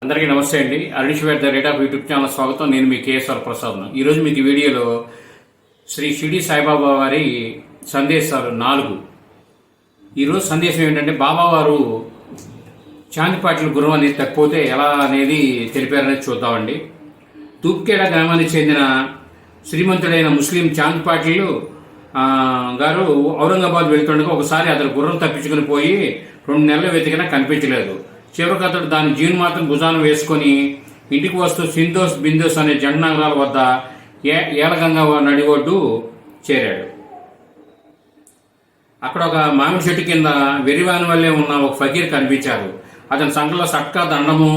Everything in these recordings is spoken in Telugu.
అందరికీ నమస్తే అండి. Arunish the rate of YouTube channel స్వాగతం. నేను మీ కేఎస్ఆర్ ప్రసాద్ను. ఈరోజు మీకు ఈ వీడియోలో శ్రీ షిరిడి సాయిబాబా వారి సందేశాలు 4. ఈరోజు సందేశం ఏంటంటే, బాబావారు చాందిపాట్ల గుర్రం అనేది తప్పిపోతే ఎలా అనేది తెలిపారనేది చూద్దామండి. తూప్కేడ గ్రామానికి చెందిన శ్రీమంతుడైన ముస్లిం చాందిపాట్లు గారు ఔరంగాబాద్ వెళ్తుండగా ఒకసారి అతను గుర్రం తప్పించుకుని పోయి 2 నెలలు వెతికినా కనిపించలేదు. చివరికి అతడు దాని జీను మాత్రం భుజాన వేసుకుని ఇంటికి వస్తూ సింధోస్ బిందోస్ అనే జంట నగరాల వద్ద ఏలగంగా నడి ఒడ్డు చేరాడు. అక్కడ ఒక మామిడి చెట్టు కింద వెరివాని వల్లే ఉన్న ఒక ఫకీర్ కనిపించారు. అతని సంఖలో సట్కా దండము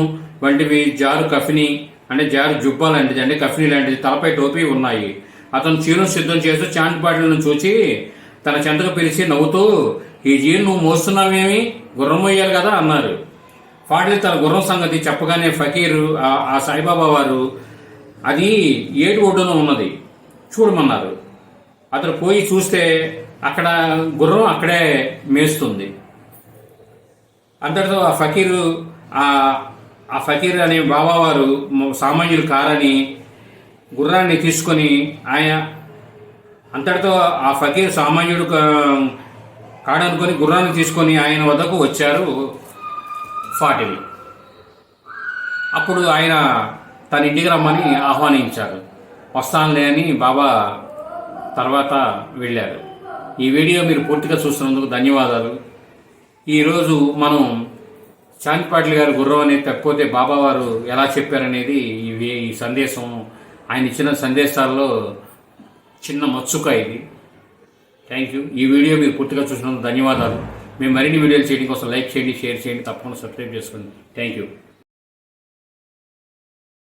వంటివి, జారు కఫిని అంటే జారు జుబ్బా లాంటిది అంటే కఫిని లాంటిది, తలపై టోపీ ఉన్నాయి. అతను చీను సిద్ధం చేస్తూ చాంటిపాట్లను చూసి తన చెంతకు పిలిచి నవ్వుతూ, ఈ జీను నువ్వు మోస్తున్నావేమి, గుర్రం మొయ్యాలి కదా అన్నారు. ఫాటిల్ తన గుర్రం సంగతి చెప్పగానే ఫకీరు ఆ సాయిబాబా వారు అది ఏటి ఒడ్డున ఉన్నది చూడమన్నారు. అతను పోయి చూస్తే అక్కడ గుర్రం అక్కడే మేస్తుంది. అంతటితో ఆ ఫకీర్ అనే బాబావారు సామాన్యులు కారని గుర్రాన్ని తీసుకొని అంతటితో ఆ ఫకీర్ సామాన్యుడు కాడనుకొని గుర్రాన్ని తీసుకొని ఆయన వద్దకు వచ్చారు ఫాటిల్. అప్పుడు ఆయన తన ఇంటికి రమ్మని ఆహ్వానించారు. వస్తానులే అని బాబా తర్వాత వెళ్ళారు. ఈ వీడియో మీరు పూర్తిగా చూస్తున్నందుకు ధన్యవాదాలు. ఈరోజు మనం చాందిపాట్ల గారు గుర్రం అనేది తప్పిపోతే బాబావారు ఎలా చెప్పారనేది ఈ సందేశం, ఆయన ఇచ్చిన సందేశాల్లో చిన్న మచ్చుక ఇది. Thank you. ఈ వీడియో మీరు పూర్తిగా చూసినందుకు ధన్యవాదాలు. మేము మరిన్ని వీడియోలు చేయడం కోసం లైక్ చేయండి, షేర్ చేయండి, తప్పకుండా సబ్స్క్రైబ్ చేసుకోండి. Thank you.